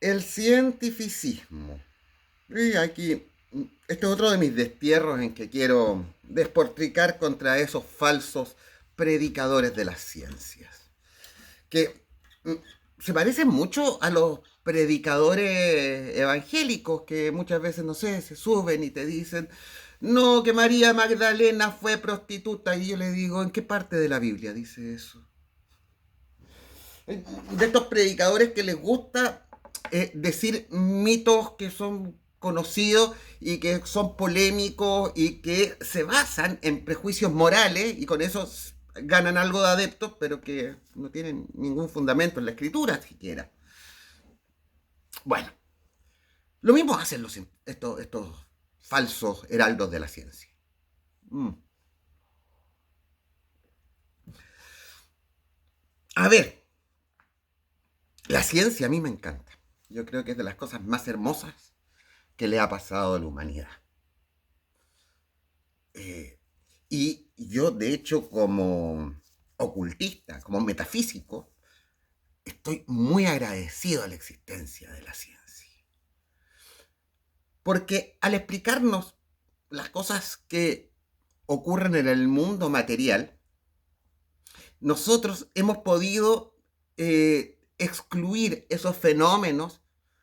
El cientificismo. Y aquí, este es otro de mis destierros en que quiero despotricar contra esos falsos predicadores de las ciencias. Que mm, se parecen mucho a los predicadores evangélicos que muchas veces, no sé, se suben y te dicen, no, que María Magdalena fue prostituta. Y yo le digo, ¿en qué parte de la Biblia dice eso? De estos predicadores que les gusta decir mitos que son conocidos y que son polémicos y que se basan en prejuicios morales y con eso ganan algo de adeptos, pero que no tienen ningún fundamento en la escritura siquiera. Bueno, lo mismo hacen estos falsos heraldos de la ciencia. Mm. A ver, la ciencia a mí me encanta. Yo creo que es de las cosas más hermosas que le ha pasado a la humanidad. Eh, y yo, de hecho, como ocultista, como metafísico, estoy muy agradecido a la existencia de la ciencia. Porque al explicarnos las cosas que ocurren en el mundo material, nosotros hemos podido excluir esos fenómenos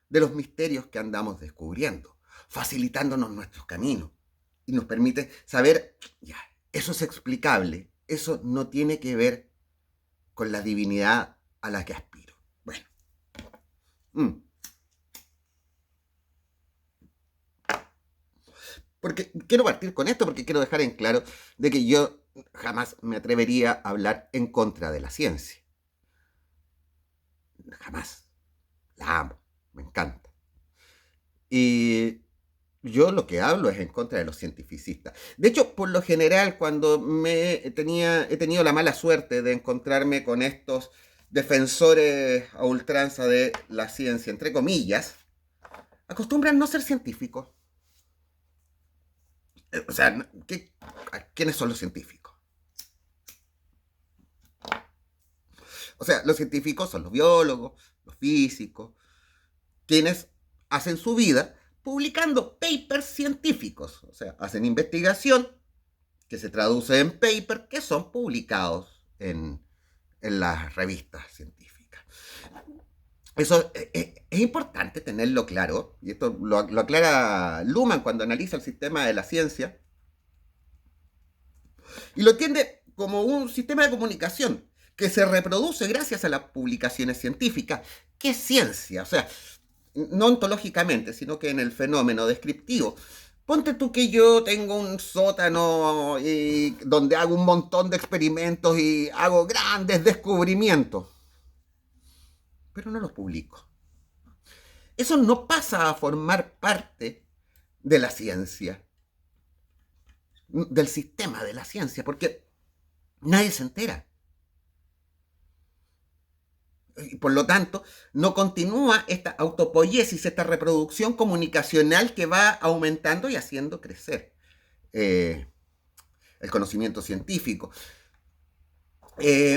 de los misterios que andamos descubriendo, facilitándonos nuestros caminos y nos permite saber, ya, eso es explicable, eso no tiene que ver con la divinidad a la que aspiro. Bueno, mm, porque quiero partir con esto porque quiero dejar en claro de que yo jamás me atrevería a hablar en contra de la ciencia. Jamás. La amo, me encanta. Y yo lo que hablo es en contra de los cientificistas. De hecho, por lo general, cuando he tenido la mala suerte de encontrarme con estos defensores a ultranza de la ciencia, entre comillas, acostumbran no ser científicos. O sea, ¿quiénes son los científicos? O sea, los científicos son los biólogos, los físicos, quienes hacen su vida publicando papers científicos. O sea, hacen investigación que se traduce en papers que son publicados en las revistas científicas. Eso es importante tenerlo claro, y esto lo aclara Luhmann cuando analiza el sistema de la ciencia, y lo entiende como un sistema de comunicación que se reproduce gracias a las publicaciones científicas. ¿Qué es ciencia? O sea, no ontológicamente, sino que en el fenómeno descriptivo. Ponte tú que yo tengo un sótano donde hago un montón de experimentos y hago grandes descubrimientos, pero no los publico. Eso no pasa a formar parte de la ciencia, del sistema de la ciencia, porque nadie se entera. Y por lo tanto, no continúa esta autopoiesis, esta reproducción comunicacional que va aumentando y haciendo crecer eh, el conocimiento científico.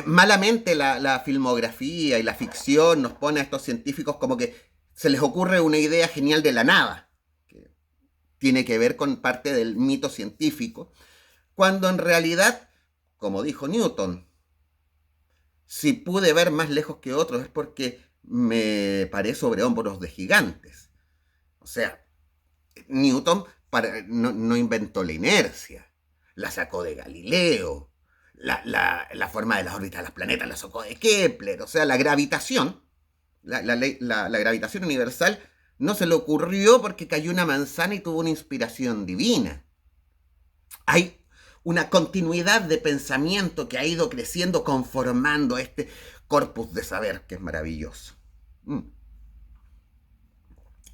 Malamente la filmografía y la ficción nos pone a estos científicos como que se les ocurre una idea genial de la nada, que tiene que ver con parte del mito científico, cuando en realidad, como dijo Newton, si pude ver más lejos que otros es porque me paré sobre hombros de gigantes. O sea, Newton no inventó la inercia, la sacó de Galileo, la forma de las órbitas de los planetas la sacó de Kepler, o sea, la gravitación, la gravitación universal no se le ocurrió porque cayó una manzana y tuvo una inspiración divina. Hay una continuidad de pensamiento que ha ido creciendo conformando este corpus de saber que es maravilloso. Mm.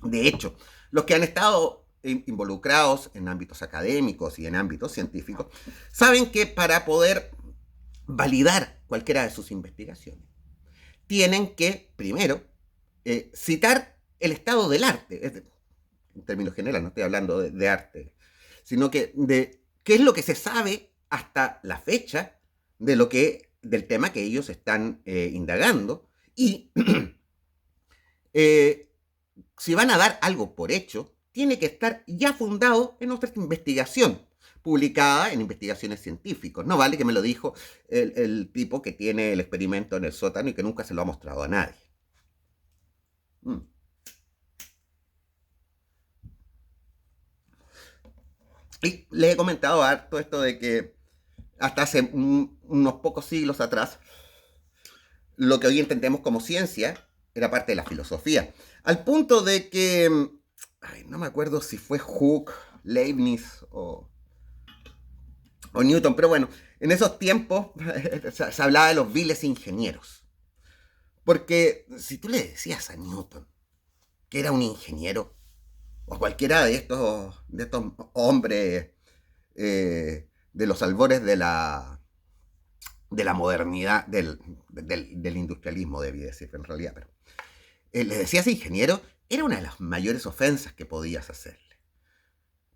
De hecho, los que han estado involucrados en ámbitos académicos y en ámbitos científicos saben que para poder validar cualquiera de sus investigaciones tienen que, primero, citar el estado del arte, en términos generales, no estoy hablando de arte, sino que de qué es lo que se sabe hasta la fecha del tema que ellos están indagando y si van a dar algo por hecho, tiene que estar ya fundado en nuestra investigación, publicada en investigaciones científicas. No vale que me lo dijo el tipo que tiene el experimento en el sótano y que nunca se lo ha mostrado a nadie. Mm. Y les he comentado harto esto de que hasta hace unos pocos siglos atrás, lo que hoy entendemos como ciencia era parte de la filosofía. Al punto de que, no me acuerdo si fue Hooke, Leibniz o Newton, pero bueno, en esos tiempos se hablaba de los viles ingenieros. Porque si tú le decías a Newton que era un ingeniero, o cualquiera de estos hombres de los albores de la modernidad, del industrialismo, debía decir en realidad, pero le decías ingeniero, era una de las mayores ofensas que podías hacerle.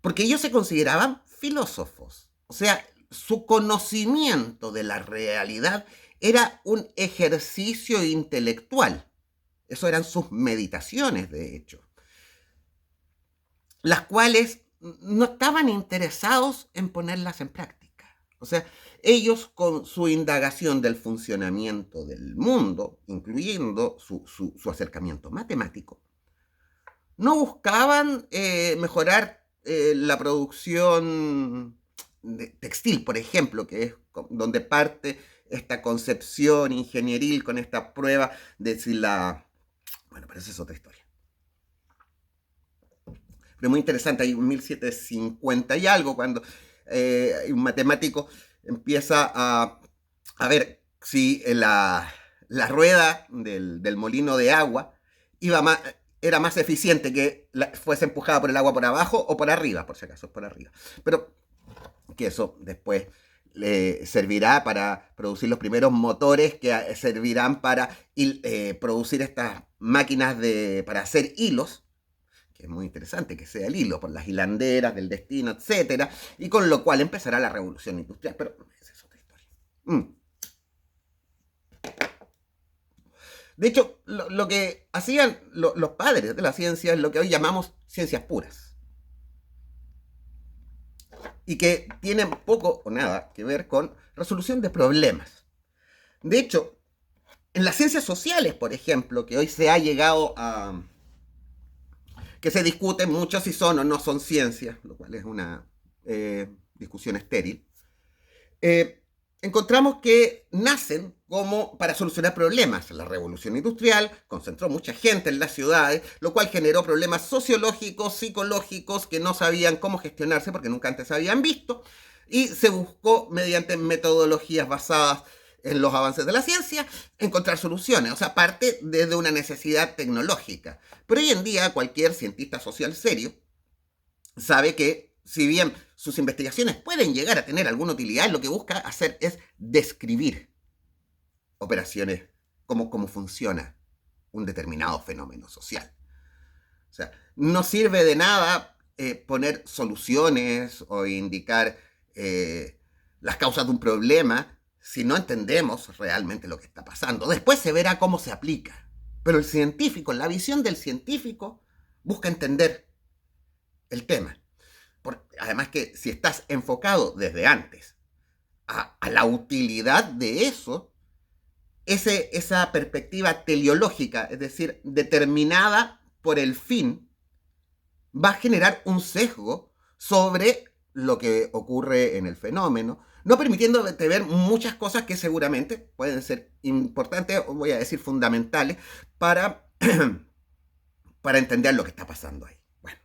Porque ellos se consideraban filósofos. O sea, su conocimiento de la realidad era un ejercicio intelectual. Eso eran sus meditaciones, de hecho. Las cuales no estaban interesados en ponerlas en práctica. O sea, ellos con su indagación del funcionamiento del mundo, incluyendo su acercamiento matemático, no buscaban mejorar la producción textil, por ejemplo, que es donde parte esta concepción ingenieril con esta prueba de si la... Bueno, pero esa es otra historia. Pero muy interesante, hay un 1750 y algo, cuando un matemático empieza a ver si la rueda del molino de agua era más eficiente que fuese empujada por el agua por abajo o por arriba, por si acaso es por arriba. Pero que eso después le servirá para producir los primeros motores que servirán para producir estas máquinas para hacer hilos, que es muy interesante que sea el hilo, por las hilanderas del destino, etcétera, y con lo cual empezará la revolución industrial. Pero esa es otra historia. De hecho, lo que hacían los padres de la ciencia es lo que hoy llamamos ciencias puras. Y que tienen poco o nada que ver con resolución de problemas. De hecho, en las ciencias sociales, por ejemplo, que hoy se ha llegado a... que se discute mucho si son o no son ciencias, lo cual es una discusión estéril, encontramos que nacen como para solucionar problemas. La revolución industrial concentró mucha gente en las ciudades, lo cual generó problemas sociológicos, psicológicos, que no sabían cómo gestionarse porque nunca antes se habían visto, y se buscó mediante metodologías basadas en los avances de la ciencia, encontrar soluciones. O sea, parte desde una necesidad tecnológica. Pero hoy en día cualquier cientista social serio sabe que si bien sus investigaciones pueden llegar a tener alguna utilidad, lo que busca hacer es describir operaciones, cómo funciona un determinado fenómeno social. O sea, no sirve de nada poner soluciones o indicar las causas de un problema si no entendemos realmente lo que está pasando. Después se verá cómo se aplica. Pero el científico, la visión del científico, busca entender el tema. Además que si estás enfocado desde antes a la utilidad de eso, esa perspectiva teleológica, es decir, determinada por el fin, va a generar un sesgo sobre lo que ocurre en el fenómeno, no permitiéndote ver muchas cosas que seguramente pueden ser importantes, o voy a decir fundamentales, para, para entender lo que está pasando ahí. Bueno.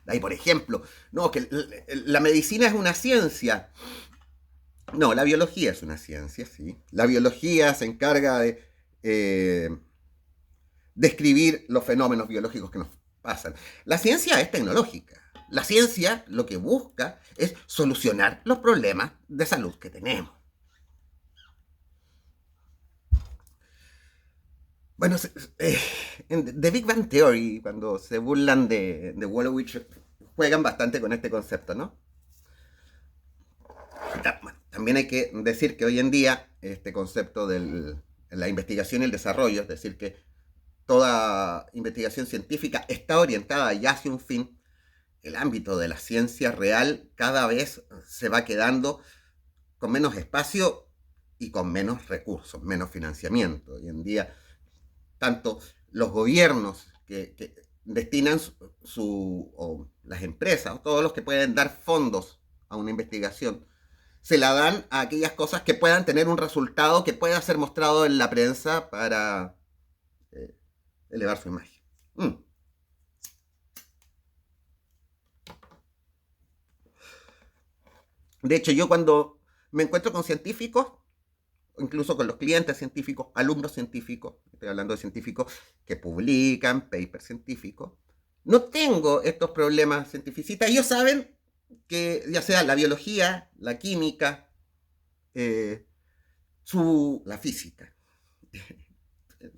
Ahí, por ejemplo, no, que la medicina es una ciencia. No, la biología es una ciencia, sí. La biología se encarga de describir los fenómenos biológicos que nos pasan. La ciencia es tecnológica. La ciencia lo que busca es solucionar los problemas de salud que tenemos. Bueno, en The Big Bang Theory, cuando se burlan de Wolowitz, juegan bastante con este concepto, ¿no? Bueno, también hay que decir que hoy en día este concepto del la investigación y el desarrollo, es decir, que toda investigación científica está orientada ya hacia un fin, el ámbito de la ciencia real cada vez se va quedando con menos espacio y con menos recursos, menos financiamiento. Hoy en día, tanto los gobiernos que destinan o las empresas, o todos los que pueden dar fondos a una investigación, se la dan a aquellas cosas que puedan tener un resultado que pueda ser mostrado en la prensa para eh, elevar su imagen. De hecho, yo cuando me encuentro con científicos, incluso con los clientes científicos, alumnos científicos, estoy hablando de científicos que publican papers científicos, no tengo estos problemas cientificistas. Ellos saben que ya sea la biología, la química, la física.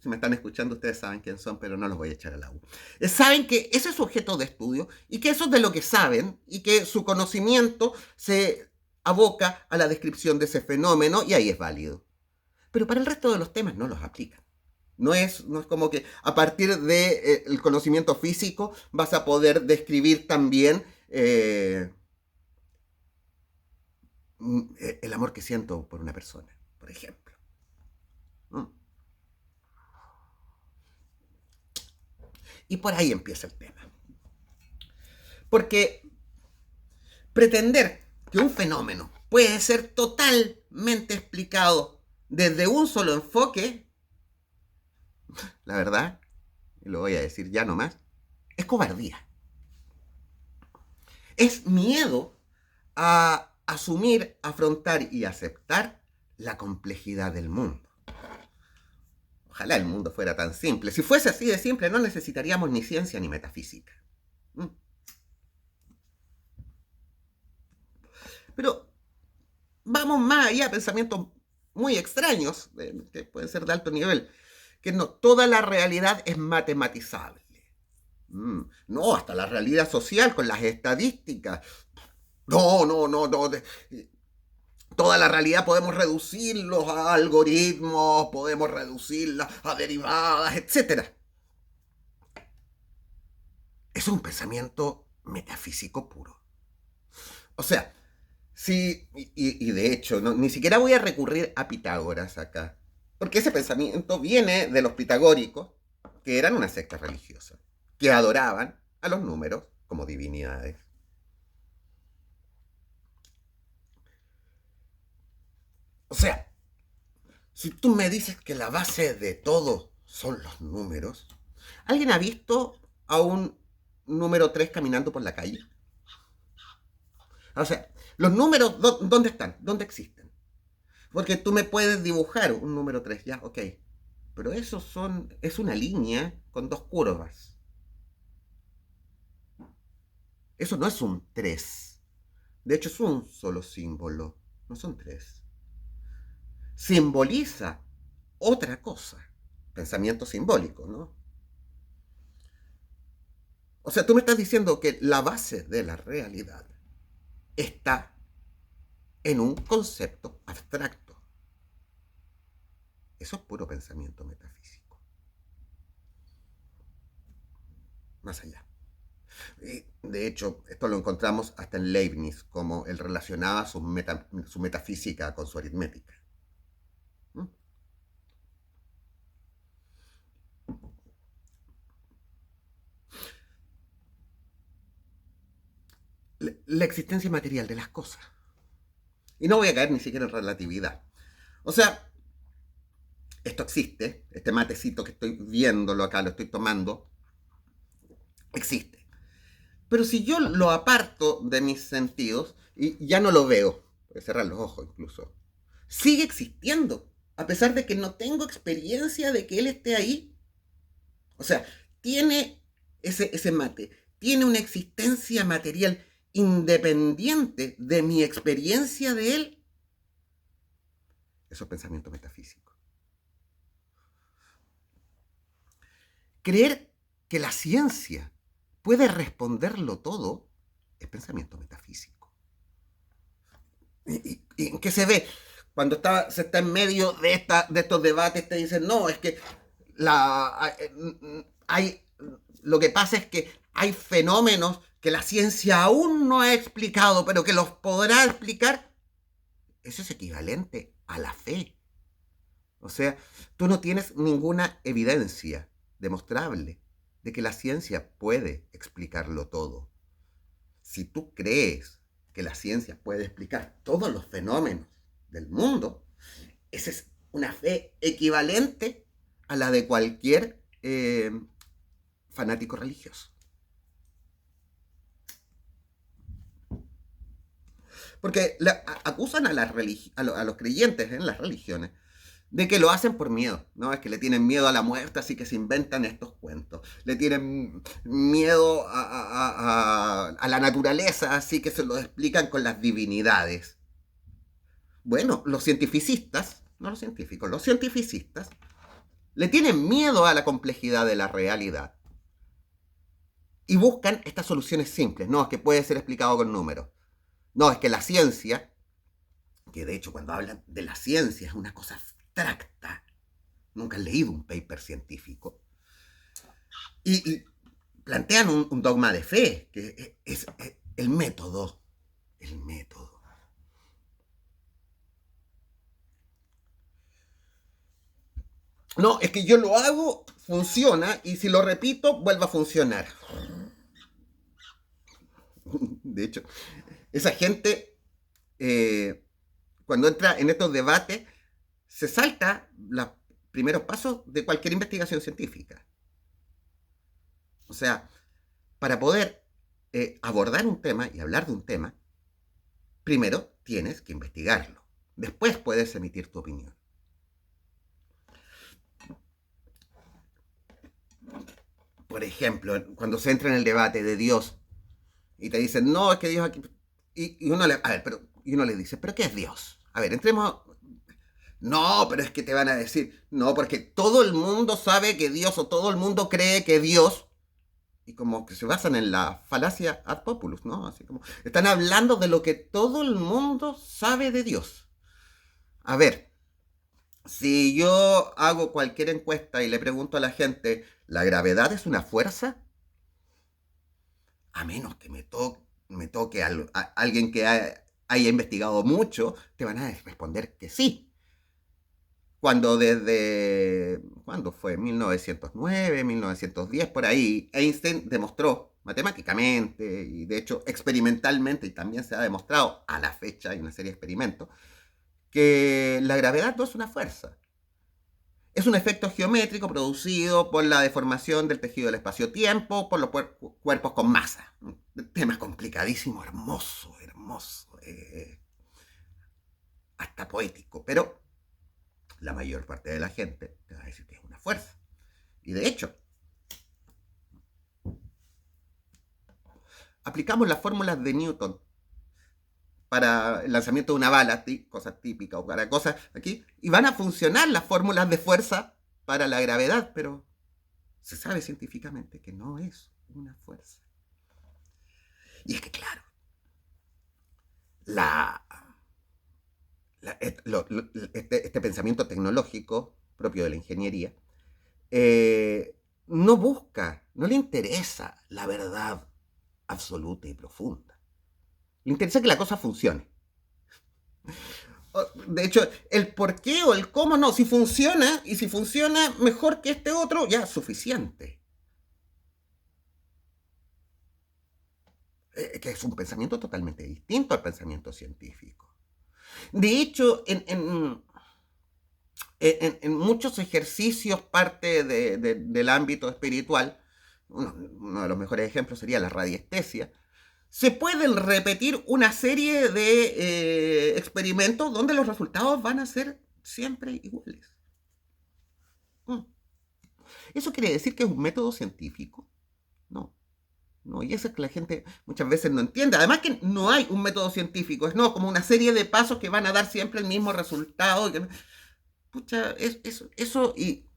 Si me están escuchando, ustedes saben quién son, pero no los voy a echar al agua. Saben que ese es su objeto de estudio y que eso es de lo que saben y que su conocimiento se aboca a la descripción de ese fenómeno y ahí es válido. Pero para el resto de los temas no los aplican. No es como que a partir del conocimiento físico vas a poder describir también el amor que siento por una persona, por ejemplo. Y por ahí empieza el tema. Porque pretender que un fenómeno puede ser totalmente explicado desde un solo enfoque, la verdad, y lo voy a decir ya nomás, es cobardía. Es miedo a asumir, afrontar y aceptar la complejidad del mundo. Ojalá el mundo fuera tan simple. Si fuese así de simple, no necesitaríamos ni ciencia ni metafísica. Pero vamos más allá, pensamientos muy extraños, que pueden ser de alto nivel, que no toda la realidad es matematizable. No, hasta la realidad social con las estadísticas. No. Toda la realidad podemos reducirlos a algoritmos, podemos reducirla a derivadas, etc. Es un pensamiento metafísico puro. O sea, sí, y de hecho, ni siquiera voy a recurrir a Pitágoras acá, porque ese pensamiento viene de los pitagóricos, que eran una secta religiosa, que adoraban a los números como divinidades. O sea, si tú me dices que la base de todo son los números, ¿alguien ha visto a un número 3 caminando por la calle? O sea, los números, ¿dónde están? ¿Dónde existen? Porque tú me puedes dibujar un número 3, ya, ok. Pero es una línea con dos curvas. Eso no es un 3. De hecho, es un solo símbolo. No son 3. Simboliza otra cosa. Pensamiento simbólico, ¿no? O sea, tú me estás diciendo que la base de la realidad está en un concepto abstracto. Eso es puro pensamiento metafísico. Más allá. De hecho, esto lo encontramos hasta en Leibniz, como él relacionaba su metafísica con su aritmética. La existencia material de las cosas. Y no voy a caer ni siquiera en relatividad. O sea, esto existe, este matecito que estoy viéndolo acá, lo estoy tomando, existe. Pero si yo lo aparto de mis sentidos y ya no lo veo, voy a cerrar los ojos incluso, sigue existiendo, a pesar de que no tengo experiencia de que él esté ahí. O sea, tiene ese mate, tiene una existencia material independiente de mi experiencia de él. Eso es pensamiento metafísico. Creer que la ciencia puede responderlo todo es pensamiento metafísico. ¿Y en qué se ve? cuando se está en medio de estos debates, te dicen, no, es que hay, lo que pasa es que hay fenómenos que la ciencia aún no ha explicado, pero que los podrá explicar. Eso es equivalente a la fe. O sea, tú no tienes ninguna evidencia demostrable de que la ciencia puede explicarlo todo. Si tú crees que la ciencia puede explicar todos los fenómenos del mundo, esa es una fe equivalente a la de cualquier fanático religioso. Porque acusan a los creyentes en las religiones de que lo hacen por miedo, ¿no? Es que le tienen miedo a la muerte, así que se inventan estos cuentos. Le tienen miedo a la naturaleza, así que se lo explican con las divinidades. Bueno, los cientificistas, no los científicos, los cientificistas, le tienen miedo a la complejidad de la realidad y buscan estas soluciones simples. No, es que puede ser explicado con números. No, es que la ciencia, que de hecho cuando hablan de la ciencia es una cosa abstracta, nunca han leído un paper científico, y plantean un dogma de fe, que es el método. El método. No, es que yo lo hago, funciona, y si lo repito, vuelve a funcionar. De hecho, esa gente, cuando entra en estos debates, se salta los primeros pasos de cualquier investigación científica. O sea, para poder abordar un tema y hablar de un tema, primero tienes que investigarlo. Después puedes emitir tu opinión. Por ejemplo, cuando se entra en el debate de Dios y te dicen, no, es que Dios aquí... Y uno le dice, ¿pero qué es Dios? A ver, entremos... No, pero es que te van a decir, no, porque todo el mundo sabe que Dios o todo el mundo cree que Dios, y como que se basan en la falacia ad populus, ¿no? Así como, están hablando de lo que todo el mundo sabe de Dios. A ver, si yo hago cualquier encuesta y le pregunto a la gente, ¿la gravedad es una fuerza? A menos que me toque a alguien que haya investigado mucho, te van a responder que sí. Cuando ¿cuándo fue? 1909, 1910, por ahí, Einstein demostró matemáticamente y de hecho experimentalmente, y también se ha demostrado a la fecha, hay una serie de experimentos, que la gravedad no es una fuerza. Es un efecto geométrico producido por la deformación del tejido del espacio-tiempo, por los cuerpos con masa. Un tema complicadísimo, hermoso, hasta poético, pero la mayor parte de la gente te va a decir que es una fuerza. Y de hecho, aplicamos las fórmulas de Newton para el lanzamiento de una bala, cosas típicas, o para cosas aquí, y van a funcionar las fórmulas de fuerza para la gravedad, pero se sabe científicamente que no es una fuerza. Y es que claro, este pensamiento tecnológico propio de la ingeniería no busca, no le interesa la verdad absoluta y profunda. Le interesa que la cosa funcione. De hecho, el por qué o el cómo no, si funciona, y si funciona mejor que este otro, ya es suficiente. Que es un pensamiento totalmente distinto al pensamiento científico. De hecho, en muchos ejercicios parte del ámbito espiritual, uno de los mejores ejemplos sería la radiestesia, se pueden repetir una serie de experimentos donde los resultados van a ser siempre iguales. ¿Eso quiere decir que es un método científico? No. No, y eso es que la gente muchas veces no entiende. Además que no hay un método científico, es no como una serie de pasos que van a dar siempre el mismo resultado. Pucha, eso y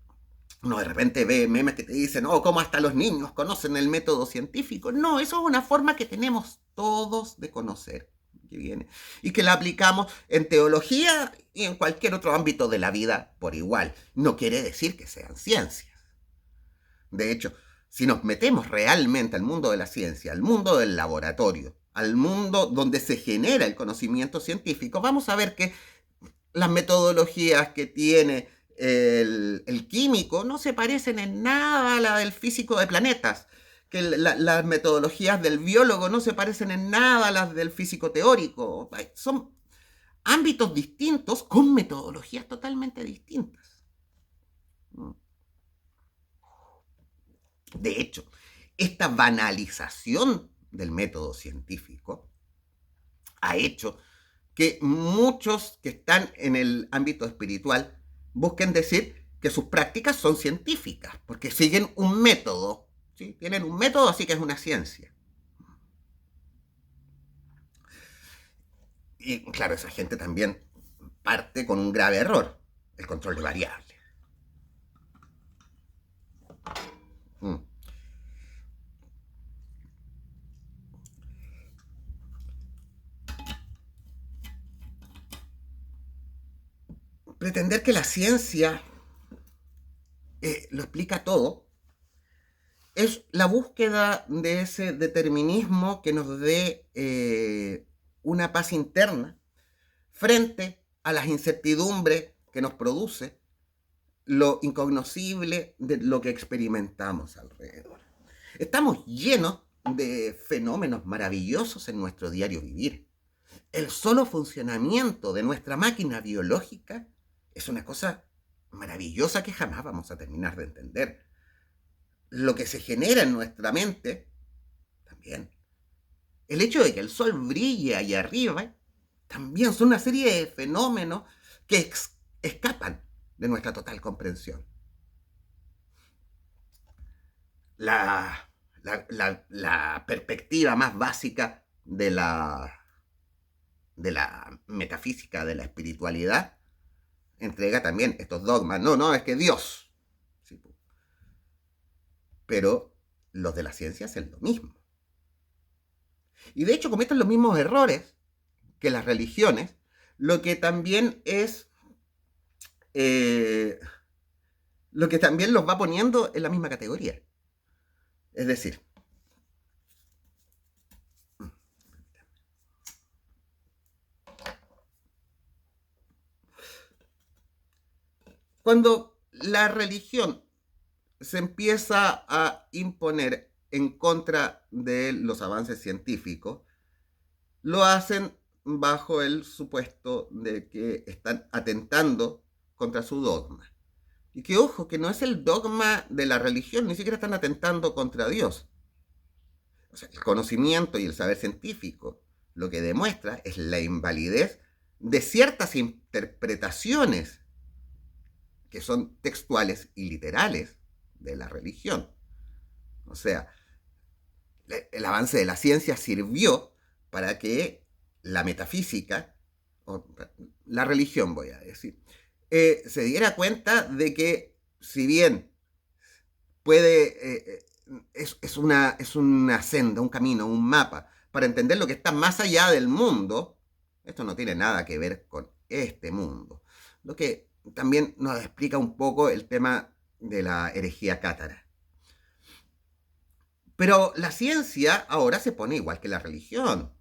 uno de repente ve memes que te dicen, oh, cómo hasta los niños conocen el método científico. No, eso es una forma que tenemos todos de conocer. que viene, y que la aplicamos en teología y en cualquier otro ámbito de la vida por igual. No quiere decir que sean ciencias. De hecho, si nos metemos realmente al mundo de la ciencia, al mundo del laboratorio, al mundo donde se genera el conocimiento científico, vamos a ver que las metodologías que tiene el químico no se parecen en nada a la del físico de planetas, que las metodologías del biólogo no se parecen en nada a las del físico teórico. Son ámbitos distintos con metodologías totalmente distintas. De hecho, esta banalización del método científico ha hecho que muchos que están en el ámbito espiritual busquen decir que sus prácticas son científicas, porque siguen un método, ¿sí? Tienen un método, así que es una ciencia. Y claro, esa gente también parte con un grave error, el control de variables. Mm. Pretender que la ciencia lo explica todo es la búsqueda de ese determinismo que nos dé una paz interna frente a las incertidumbres que nos produce lo incognoscible de lo que experimentamos alrededor. Estamos llenos de fenómenos maravillosos en nuestro diario vivir. El solo funcionamiento de nuestra máquina biológica es una cosa maravillosa que jamás vamos a terminar de entender. Lo que se genera en nuestra mente, también. El hecho de que el sol brille allá arriba, también son una serie de fenómenos que escapan de nuestra total comprensión. La perspectiva más básica de la metafísica, de la espiritualidad, entrega también estos dogmas. No, es que Dios. Sí, pero los de la ciencia hacen lo mismo. Y de hecho cometen los mismos errores que las religiones, lo que también es lo que también los va poniendo en la misma categoría. Es decir, cuando la religión se empieza a imponer en contra de los avances científicos, lo hacen bajo el supuesto de que están atentando contra su dogma. Y que ojo, que no es el dogma de la religión, ni siquiera están atentando contra Dios. O sea, el conocimiento y el saber científico lo que demuestra es la invalidez de ciertas interpretaciones que son textuales y literales de la religión. O sea, el avance de la ciencia sirvió para que la metafísica, o la religión voy a decir, se diera cuenta de que si bien puede, es una senda, un camino, un mapa para entender lo que está más allá del mundo, esto no tiene nada que ver con este mundo. Lo que también nos explica un poco el tema de la herejía cátara. Pero la ciencia ahora se pone igual que la religión.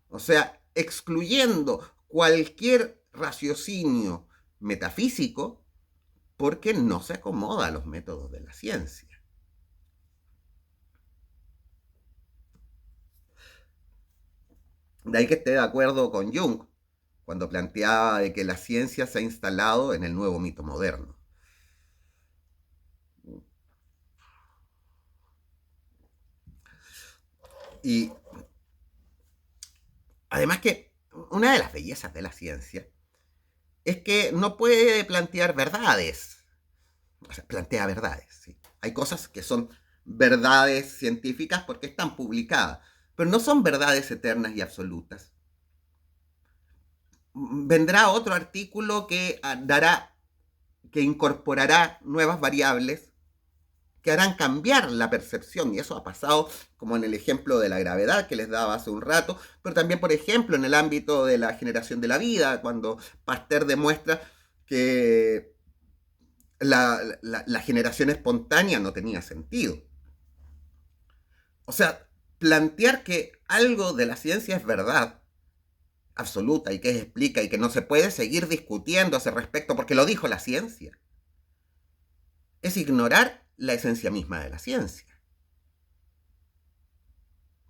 O sea, excluyendo cualquier raciocinio metafísico porque no se acomoda a los métodos de la ciencia. De ahí que esté de acuerdo con Jung cuando planteaba de que la ciencia se ha instalado en el nuevo mito moderno. Y además que una de las bellezas de la ciencia es que no puede plantear verdades. O sea, plantea verdades, ¿sí? Hay cosas que son verdades científicas porque están publicadas, pero no son verdades eternas y absolutas. Vendrá otro artículo que dará, que incorporará nuevas variables que harán cambiar la percepción, y eso ha pasado como en el ejemplo de la gravedad que les daba hace un rato, pero también, por ejemplo, en el ámbito de la generación de la vida, cuando Pasteur demuestra que la generación espontánea no tenía sentido. O sea, plantear que algo de la ciencia es verdad absoluta y que explica y que no se puede seguir discutiendo a ese respecto porque lo dijo la ciencia, es ignorar la esencia misma de la ciencia,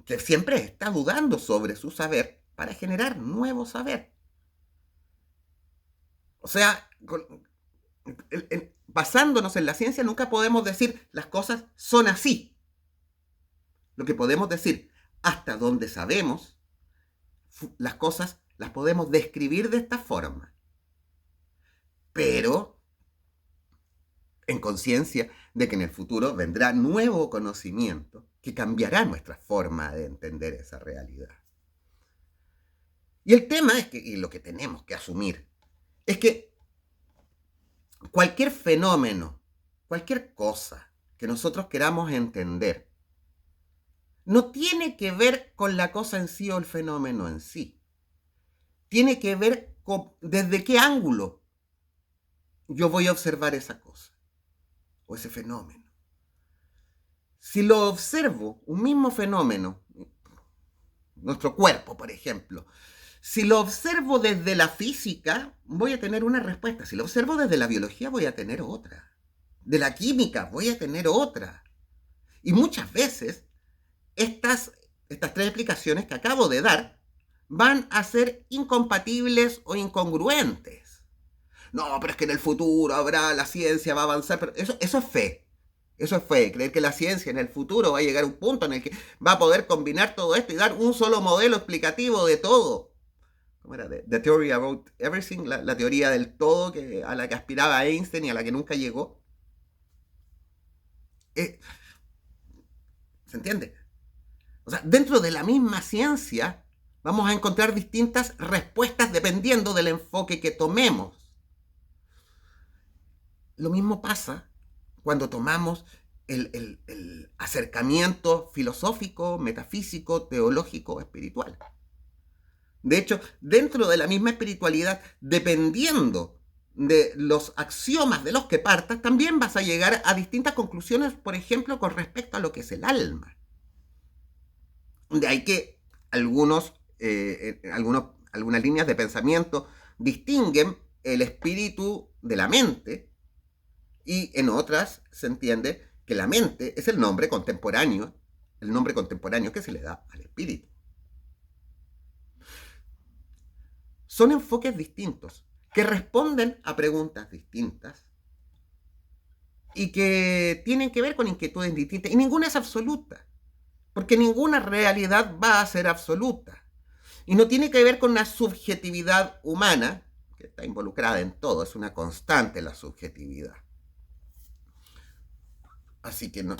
que siempre está dudando sobre su saber para generar nuevo saber. O sea, basándonos en la ciencia nunca podemos decir las cosas son así. Lo que podemos decir, hasta donde sabemos, las cosas las podemos describir de esta forma, pero en conciencia de que en el futuro vendrá nuevo conocimiento que cambiará nuestra forma de entender esa realidad. Y el tema es que, y lo que tenemos que asumir, es que cualquier fenómeno, cualquier cosa que nosotros queramos entender, no tiene que ver con la cosa en sí o el fenómeno en sí. Tiene que ver con desde qué ángulo yo voy a observar esa cosa o ese fenómeno. Si lo observo, un mismo fenómeno, nuestro cuerpo, por ejemplo, si lo observo desde la física, voy a tener una respuesta. Si lo observo desde la biología, voy a tener otra. De la química, voy a tener otra. Y muchas veces, estas tres explicaciones que acabo de dar van a ser incompatibles o incongruentes. No, pero es que en el futuro habrá, la ciencia va a avanzar, pero eso es fe. Eso es fe, creer que la ciencia en el futuro va a llegar a un punto en el que va a poder combinar todo esto y dar un solo modelo explicativo de todo. ¿Cómo era? The Theory About Everything, la teoría del todo a la que aspiraba Einstein y a la que nunca llegó. ¿Se entiende? O sea, dentro de la misma ciencia vamos a encontrar distintas respuestas dependiendo del enfoque que tomemos. Lo mismo pasa cuando tomamos el acercamiento filosófico, metafísico, teológico, espiritual. De hecho, dentro de la misma espiritualidad, dependiendo de los axiomas de los que partas, también vas a llegar a distintas conclusiones, por ejemplo, con respecto a lo que es el alma. De ahí que algunas líneas de pensamiento distinguen el espíritu de la mente, y en otras se entiende que la mente es el nombre contemporáneo que se le da al espíritu. Son enfoques distintos, que responden a preguntas distintas y que tienen que ver con inquietudes distintas. Y ninguna es absoluta, porque ninguna realidad va a ser absoluta. Y no tiene que ver con una subjetividad humana, que está involucrada en todo, es una constante la subjetividad. Así que no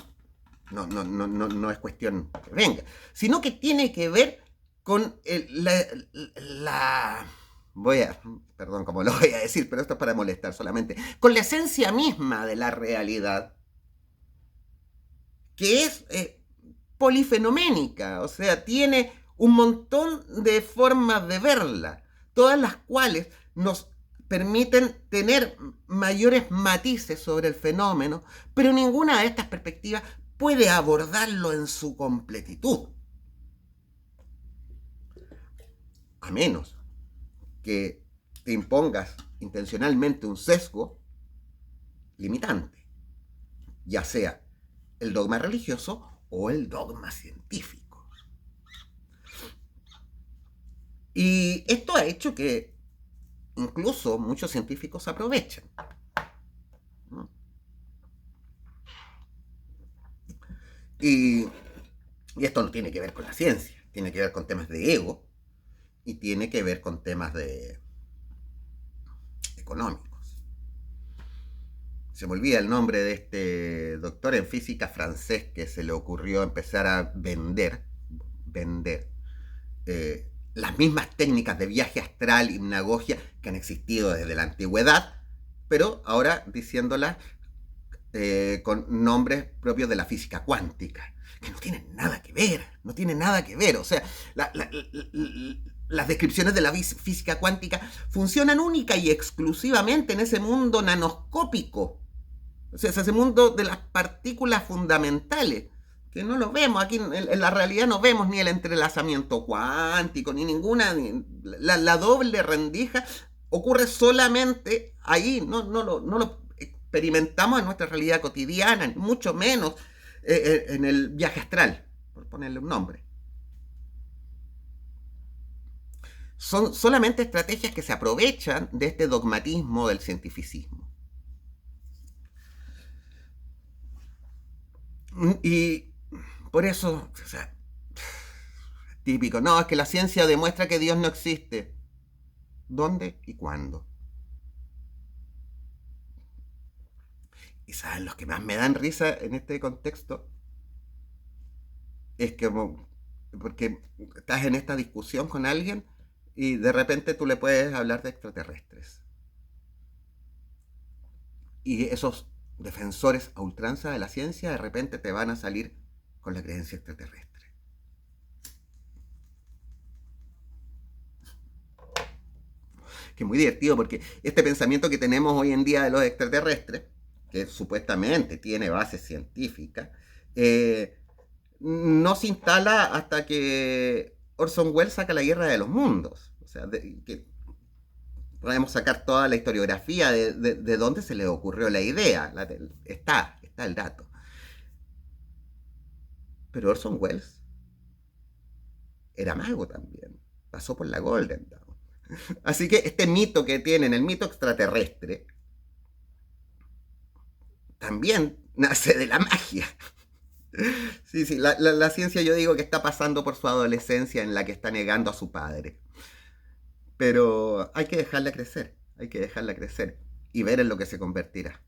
es cuestión que venga, sino que tiene que ver con perdón cómo lo voy a decir, pero esto es para molestar solamente, con la esencia misma de la realidad, que es polifenoménica, o sea, tiene un montón de formas de verla, todas las cuales nos permiten tener mayores matices sobre el fenómeno, pero ninguna de estas perspectivas puede abordarlo en su completitud. A menos que te impongas intencionalmente un sesgo limitante, ya sea el dogma religioso o el dogma científico. Y esto ha hecho que incluso muchos científicos aprovechan. Y esto no tiene que ver con la ciencia, tiene que ver con temas de ego y tiene que ver con temas económicos. Se me olvida el nombre de este doctor en física francés que se le ocurrió empezar a vender las mismas técnicas de viaje astral, hipnagogia, que han existido desde la antigüedad, pero ahora diciéndolas con nombres propios de la física cuántica, que no tienen nada que ver, no tienen nada que ver. O sea, las descripciones de la física cuántica funcionan única y exclusivamente en ese mundo nanoscópico. O sea, es ese mundo de las partículas fundamentales, que no lo vemos. Aquí en la realidad no vemos ni el entrelazamiento cuántico, ni ninguna, la doble rendija ocurre solamente ahí, no lo experimentamos en nuestra realidad cotidiana, mucho menos en el viaje astral, por ponerle un nombre. Son solamente estrategias que se aprovechan de este dogmatismo del cientificismo. Y por eso, o sea, típico, no, es que la ciencia demuestra que Dios no existe. ¿Dónde y cuándo? Y saben, los que más me dan risa en este contexto es que porque estás en esta discusión con alguien y de repente tú le puedes hablar de extraterrestres. Y esos defensores a ultranza de la ciencia de repente te van a salir con la creencia extraterrestre. Que es muy divertido porque este pensamiento que tenemos hoy en día de los extraterrestres, que supuestamente tiene base científica, no se instala hasta que Orson Welles saca La Guerra de los Mundos. O sea, que podemos sacar toda la historiografía de dónde se le ocurrió la idea. Está el dato. Pero Orson Welles era mago también. Pasó por la Golden Dawn. Así que este mito que tienen, el mito extraterrestre, también nace de la magia. Sí, sí, la ciencia yo digo que está pasando por su adolescencia en la que está negando a su padre. Pero hay que dejarla crecer y ver en lo que se convertirá.